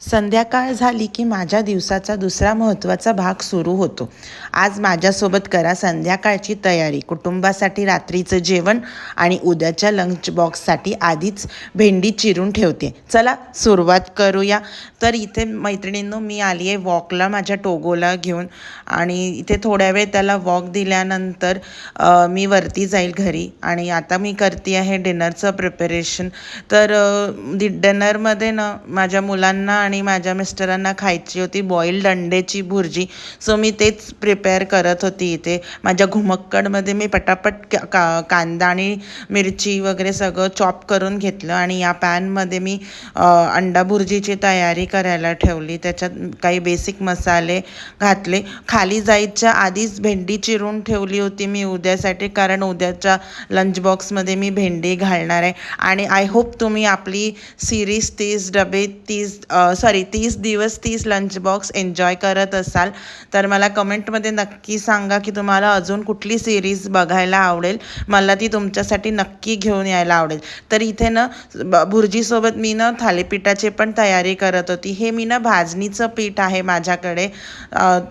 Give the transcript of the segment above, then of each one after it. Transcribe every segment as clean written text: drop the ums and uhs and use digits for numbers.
संध्याकाळ झाली की माझ्या दिवसाचा दुसरा महत्त्वाचा भाग सुरू होतो. आज माझ्यासोबत करा संध्याकाळची तयारी, कुटुंबासाठी रात्रीचं जेवण आणि उद्याच्या लंच बॉक्ससाठी आधीच भेंडी चिरून ठेवते. चला सुरुवात करूया. तर इथे मैत्रिणींनो मी आली आहे वॉकला माझ्या टोगोला घेऊन आणि इथे थोड्या वेळ त्याला वॉक दिल्यानंतर मी वरती जाईल घरी आणि आता मी करते आहे डिनरचं प्रिपरेशन. तर डिनरमध्ये ना माझ्या मुलांना आणि माझ्या मिस्टरांना खायची होती बॉईल्ड अंड्याची भुर्जी. सो मी तेच प्रिपेअर करत होती. इथे माझ्या घुमक्कडमध्ये मी पटापट कांदा आणि मिरची वगैरे सगळं चॉप करून घेतलं आणि या पॅनमध्ये मी अंडा भुर्जीची तयारी करायला ठेवली. त्याच्यात काही बेसिक मसाले घातले. खाली जायच्या आधीच भेंडी चिरून ठेवली होती मी उद्यासाठी, कारण उद्याच्या लंच बॉक्समध्ये मी भेंडी घालणार आहे. आणि आय होप तुम्ही आपली सिरीज 30 डबे 30 दिवस 30 लंच बॉक्स एन्जॉय करत असाल तर मला कमेंटमध्ये नक्की सांगा की तुम्हाला अजून कुठली सिरीज बघायला आवडेल. मला ती तुमच्यासाठी नक्की घेऊन यायला आवडेल. तर इथे ना भुर्जीसोबत मी ना थालीपीठाची पण तयारी करत होती. हे मी ना भाजणीचं पीठ आहे माझ्याकडे,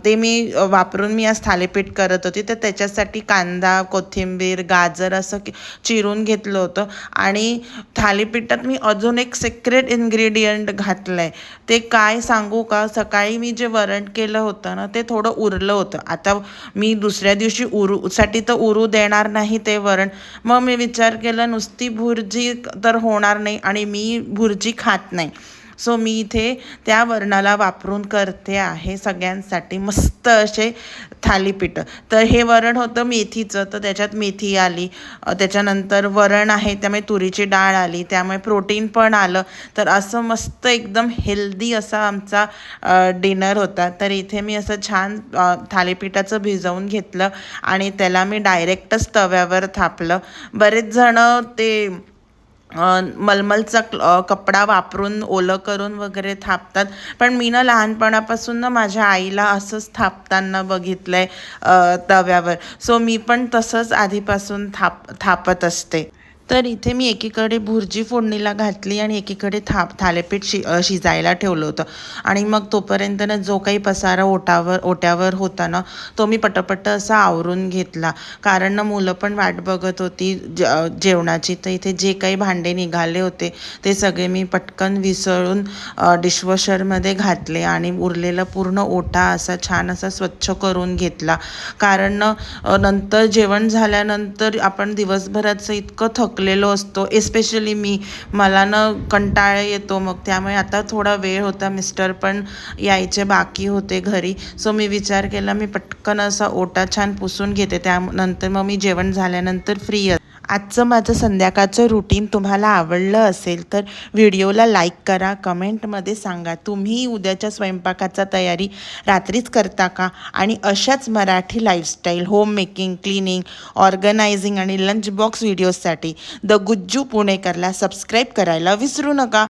ते मी वापरून मी आज थालीपीठ करत होती. तर त्याच्यासाठी कांदा, कोथिंबीर, गाजर असं चिरून घेतलं होतं. आणि थालीपीठात मी अजून एक सिक्रेट इन्ग्रेडियंट घातलं आहे. ते काय सांगू का, सकाळी मी जे वरण केलं होतं ना ते थोडं उरलं होतं. आता मी दुसऱ्या दिवशी साठी तर उरू देणार नाही ते वरण. मग मी विचार केला नुसती भुर्जी तर होणार नाही आणि मी भुर्जी खात नाही. सो मी इथे त्या वरणाला वापरून करते आहे सगळ्यांसाठी मस्त असे थालीपीठ. तर हे वरण होतं मेथीचं, तर त्याच्यात मेथी आली, त्याच्यानंतर वरण आहे त्यामुळे तुरीची डाळ आली, त्यामुळे प्रोटीन पण आलं. तर असं मस्त एकदम हेल्दी असा आमचा डिनर होता. तर इथे मी असं छान थालीपीठाचं भिजवून घेतलं आणि त्याला मी डायरेक्टच तव्यावर थापलं. बरेच जण ते मलमलचा कपडा वापरून ओलं करून वगैरे थापतात, पण मी ना लहानपणापासून ना माझ्या आईला असंच थापताना बघितलं आहे तव्यावर. सो मी पण तसंच आधीपासून थापत असते. तर इथे मी एकीकडे भुर्जी फोडणीला घातली आणि एकीकडे थालीपीठ शिजायला ठेवलं होतं. आणि मग तोपर्यंत ना जो काही पसारा ओट्यावर होता ना तो मी पटपट असा आवरून घेतला, कारण ना मुलं पण वाट बघत होती जेवणाची. तर इथे जे काही भांडे निघाले होते ते सगळे मी पटकन विसळून डिशवॉशरमध्ये घातले आणि उरलेला पूर्ण ओटा असा छान असा स्वच्छ करून घेतला. कारण नंतर जेवण झाल्यानंतर आपण दिवसभराचं इतकं थकलेलो असतो, एस्पेशली मला ना कंटाळा येतो. मग त्यामुळे आता थोडा वेळ होता, मिस्टर पण यायचे बाकी होते घरी. सो मी विचार केला मी पटकन असा ओटा छान पुसून घेते, त्यानंतर मग मी जेवण झाल्यानंतर फ्री. आजचं माझं संध्याकाळचं रुटीन तुम्हाला आवडलं असेल तर व्हिडिओला लाईक करा, कमेंटमध्ये सांगा तुम्ही उद्याच्या स्वयंपाकाचा तयारी रात्रीच करता का. आणि अशाच Marathi lifestyle, home making, cleaning, organizing आणि लंच बॉक्स व्हिडिओजसाठी द गुज्जू पुणेकरला सबस्क्राईब करायला विसरू नका.